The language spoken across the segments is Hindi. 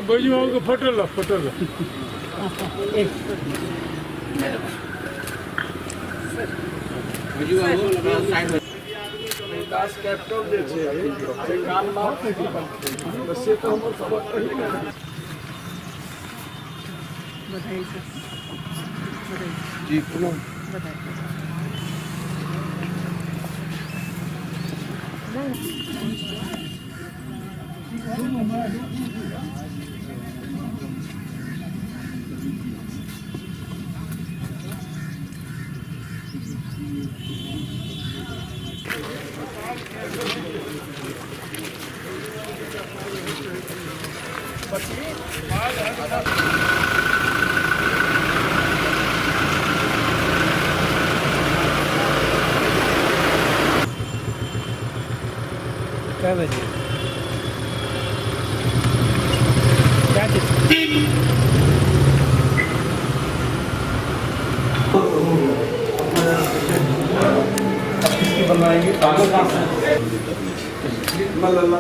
बाजू फोटो लो दास कैपिटल जे छै काम में से तो हमर सब बधाई सर, बधाई जी पूनम बधाई। क्या बजे क्या किसकी बनाएंगे कागज मल्ला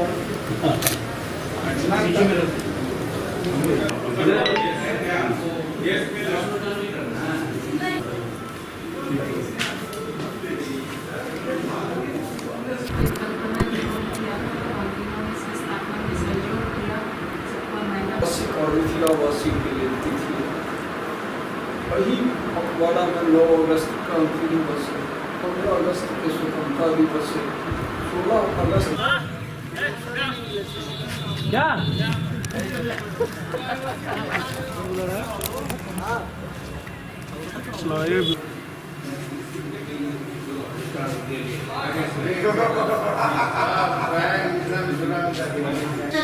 और मिथिलावासी के लिए तिथि वही पखवाड़ा में 9 अगस्त क्रांति दिवस है, 15 अगस्त के स्वतंत्रता दिवस है, 16 अगस्त क्या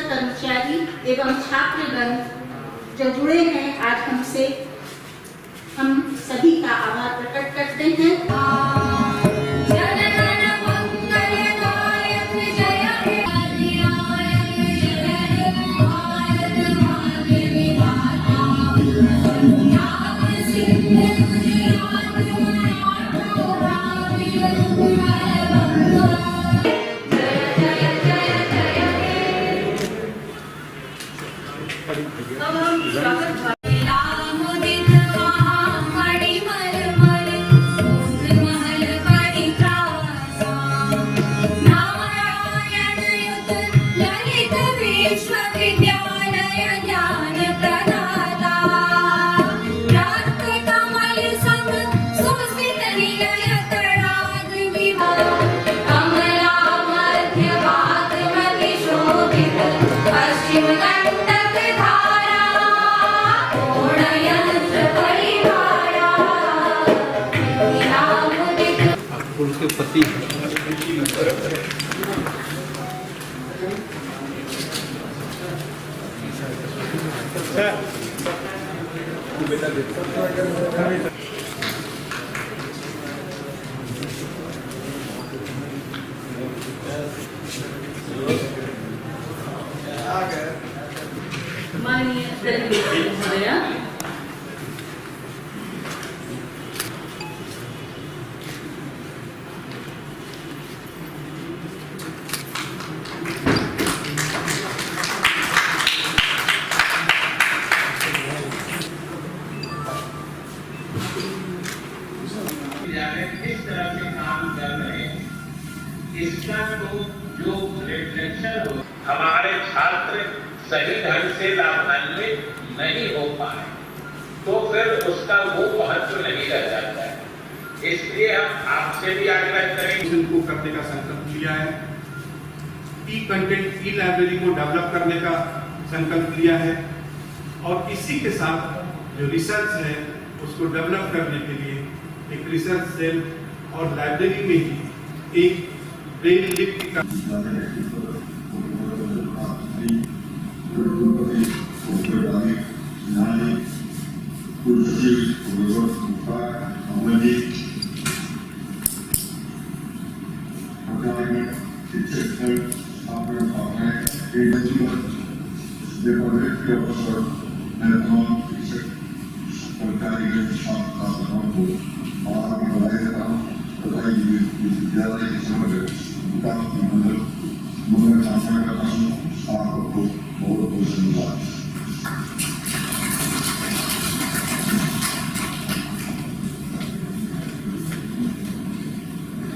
कर्मचारी एवं छात्रगण जो जुड़े हैं आज हमसे, हम सभी का आभार प्रकट करते हैं। के पति माननीय महोदया, किस तरह से काम कर रहे हैं, इसका तो जो रिफ्लेक्शन हो, हमारे छात्र सही ढंग से लाभान्वित नहीं हो पाए तो फिर उसका वो महत्व नहीं रह जाता है। इसलिए हम आपसे भी आग्रह करेंगे को करने का संकल्प लिया है, ई कंटेंट ई लाइब्रेरी को डेवलप करने का संकल्प लिया है और इसी के साथ जो रिसर्च है उसको डेवलप करने के लिए एक रिसर्च सेल और लाइब्रेरी में ही एक ब्रेल लिपि का 어머니 건강하게 지체철 사업을 방해 일반직원 내버릴 필요 없어 내가 이제 건강하게 사업하고 마음이 와이드나 그다음에 이야기 있으면 부담 있는 문을 장사하는 사업하고 모두 있습니다.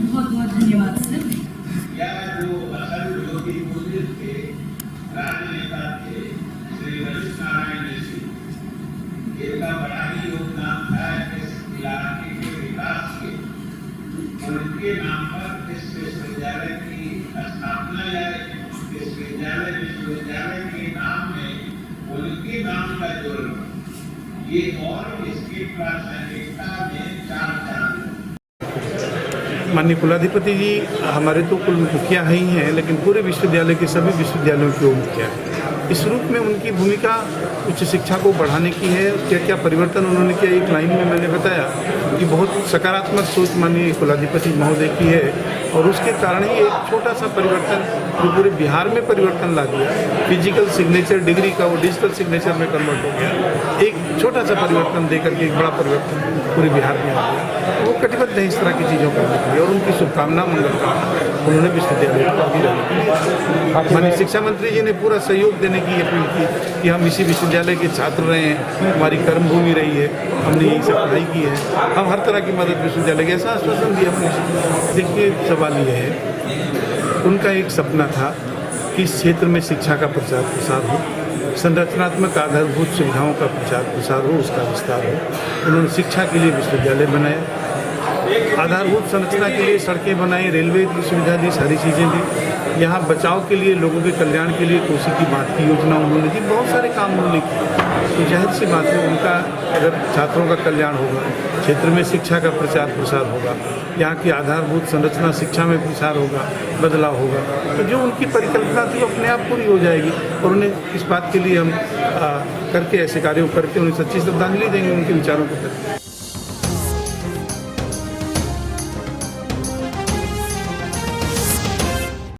बहुत बहुत धन्यवाद सर। या जो असल योगी मूल्य थे राजनेता थे श्री वशिष्ठ नारायण ऋषि, इनका बड़ा ही योगदान था इस इलाके के विकास के। उनके नाम पर इस विश्वविद्यालय की स्थापना या इस विश्वविद्यालय के नाम में उनके नाम का जोड़ ये और इसकी प्रासंगिकता में चार चांद। माननीय कुलाधिपति जी हमारे तो कुल मुखिया ही हैं, लेकिन पूरे विश्वविद्यालय के सभी विश्वविद्यालयों के वो मुखिया हैं। इस रूप में उनकी भूमिका उच्च शिक्षा को बढ़ाने की है। क्या क्या परिवर्तन उन्होंने किया, एक लाइन में मैंने बताया कि बहुत सकारात्मक सोच माननीय कुलाधिपति महोदय की है और उसके कारण ही एक छोटा सा परिवर्तन जो पूरे बिहार में परिवर्तन ला दिया। फिजिकल सिग्नेचर डिग्री का वो डिजिटल सिग्नेचर में कन्वर्ट हो गया। एक छोटा सा परिवर्तन देकर के एक बड़ा परिवर्तन पूरे बिहार में आ गया। वो कटिबद्ध है इस तरह की चीज़ों करने के लिए और उनकी शुभकामना मंगल उन्होंने विश्वविद्यालय को भी रखी। माननीय शिक्षा मंत्री जी ने पूरा सहयोग देने की अपील की कि हम इसी विश्वविद्यालय के छात्र रहे हैं, हमारी कर्मभूमि रही है, हमने यही सब पढ़ाई की है, हम हर तरह की मदद विश्वविद्यालय के ऐसा आश्वासन दिया हमने। देखिए सवाल ये है, उनका एक सपना था कि इस क्षेत्र में शिक्षा का प्रचार प्रसार हो, संरचनात्मक आधारभूत सुविधाओं का प्रचार प्रसार हो, उसका विस्तार हो। उन्होंने शिक्षा के लिए विश्वविद्यालय बनाया, आधारभूत संरचना के लिए सड़कें बनाई, रेलवे की सुविधा दी, सारी चीज़ें दी। यहाँ बचाव के लिए, लोगों के कल्याण के लिए कोसी की बांध की योजना उन्होंने दी, बहुत सारे काम उन्होंने किए। तो जाहिर सी बात है उनका अगर छात्रों का कल्याण होगा, क्षेत्र में शिक्षा का प्रचार प्रसार होगा, यहाँ की आधारभूत संरचना शिक्षा में प्रसार होगा, बदलाव होगा, तो जो उनकी परिकल्पना थी वो अपने आप पूरी हो जाएगी। और उन्हें इस बात के लिए हम करके ऐसे कार्यों करके उन्हें सच्ची श्रद्धांजलि देंगे उनके विचारों को करके।